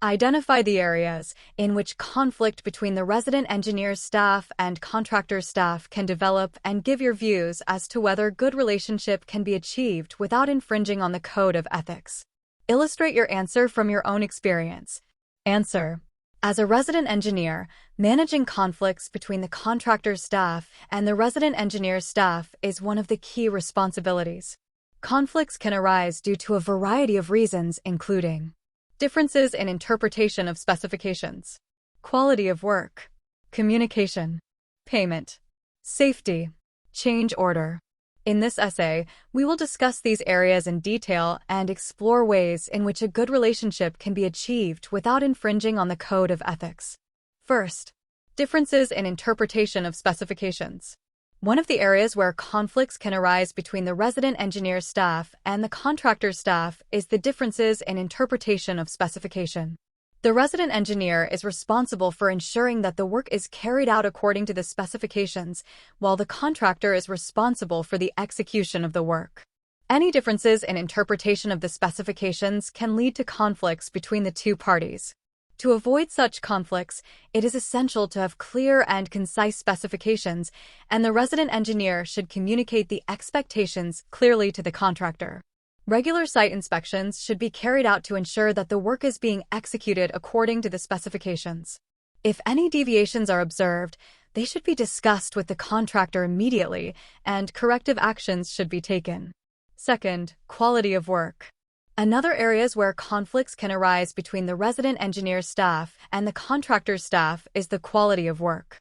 Identify the areas in which conflict between the resident engineer staff and contractor staff can develop and give your views as to whether good relationship can be achieved without infringing on the code of ethics. Illustrate your answer from your own experience. Answer. As a resident engineer, managing conflicts between the contractor staff and the resident engineer staff is one of the key responsibilities. Conflicts can arise due to a variety of reasons, including differences in interpretation of specifications, quality of work, communication, payment, safety, change order. In this essay, we will discuss these areas in detail and explore ways in which a good relationship can be achieved without infringing on the code of ethics. First, differences in interpretation of specifications. One of the areas where conflicts can arise between the resident engineer staff and the contractor staff is the differences in interpretation of specification. The resident engineer is responsible for ensuring that the work is carried out according to the specifications, while the contractor is responsible for the execution of the work. Any differences in interpretation of the specifications can lead to conflicts between the two parties. To avoid such conflicts, it is essential to have clear and concise specifications, and the resident engineer should communicate the expectations clearly to the contractor. Regular site inspections should be carried out to ensure that the work is being executed according to the specifications. If any deviations are observed, they should be discussed with the contractor immediately, and corrective actions should be taken. Second, quality of work. Another areas where conflicts can arise between the resident engineer staff and the contractor staff is the quality of work.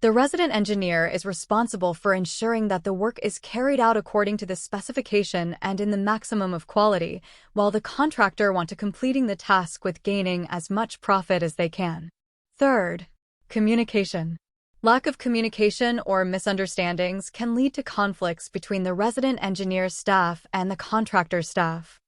The resident engineer is responsible for ensuring that the work is carried out according to the specification and in the maximum of quality, while the contractor wants to completing the task with gaining as much profit as they can. Third, communication. Lack of communication or misunderstandings can lead to conflicts between the resident engineer staff and the contractor staff.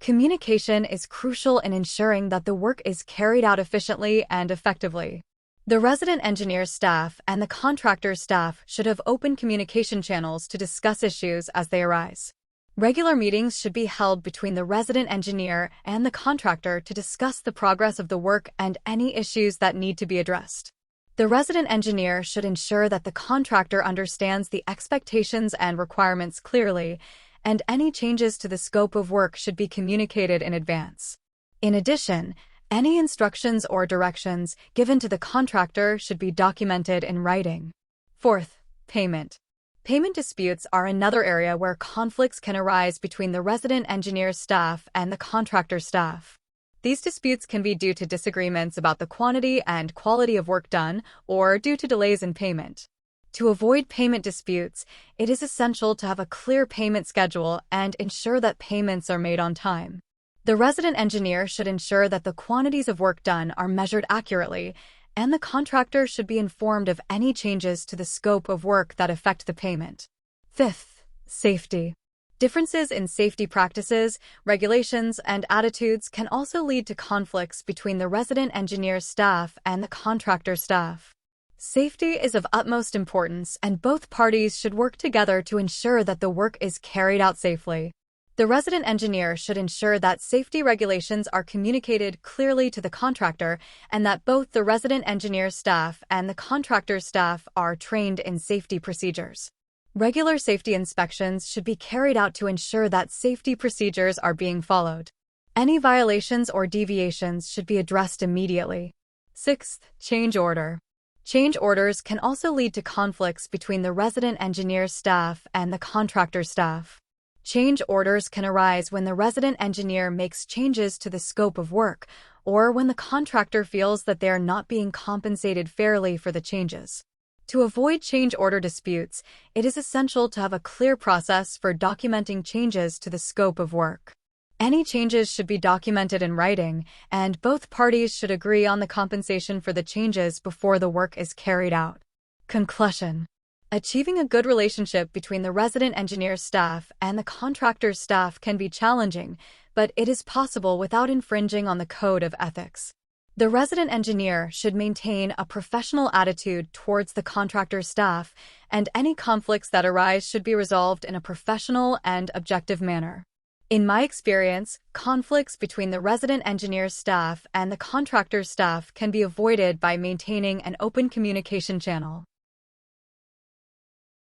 Communication is crucial in ensuring that the work is carried out efficiently and effectively. The resident engineer staff and the contractor staff should have open communication channels to discuss issues as they arise. Regular meetings should be held between the resident engineer and the contractor to discuss the progress of the work and any issues that need to be addressed. The resident engineer should ensure that the contractor understands the expectations and requirements clearly, and any changes to the scope of work should be communicated in advance. In addition, any instructions or directions given to the contractor should be documented in writing. Fourth, payment. Payment disputes are another area where conflicts can arise between the resident engineer staff and the contractor staff. These disputes can be due to disagreements about the quantity and quality of work done, or due to delays in payment. To avoid payment disputes, it is essential to have a clear payment schedule and ensure that payments are made on time. The resident engineer should ensure that the quantities of work done are measured accurately, and the contractor should be informed of any changes to the scope of work that affect the payment. Fifth, safety. Differences in safety practices, regulations, and attitudes can also lead to conflicts between the resident engineer staff and the contractor staff. Safety is of utmost importance, and both parties should work together to ensure that the work is carried out safely. The resident engineer should ensure that safety regulations are communicated clearly to the contractor and that both the resident engineer staff and the contractor staff are trained in safety procedures. Regular safety inspections should be carried out to ensure that safety procedures are being followed. Any violations or deviations should be addressed immediately. Sixth, change order. Change orders can also lead to conflicts between the resident engineer staff and the contractor staff. Change orders can arise when the resident engineer makes changes to the scope of work, or when the contractor feels that they are not being compensated fairly for the changes. To avoid change order disputes, it is essential to have a clear process for documenting changes to the scope of work. Any changes should be documented in writing, and both parties should agree on the compensation for the changes before the work is carried out. Conclusion. Achieving a good relationship between the resident engineer staff and the contractor staff can be challenging, but it is possible without infringing on the code of ethics. The resident engineer should maintain a professional attitude towards the contractor staff, and any conflicts that arise should be resolved in a professional and objective manner. In my experience, conflicts between the resident engineer's staff and the contractor's staff can be avoided by maintaining an open communication channel.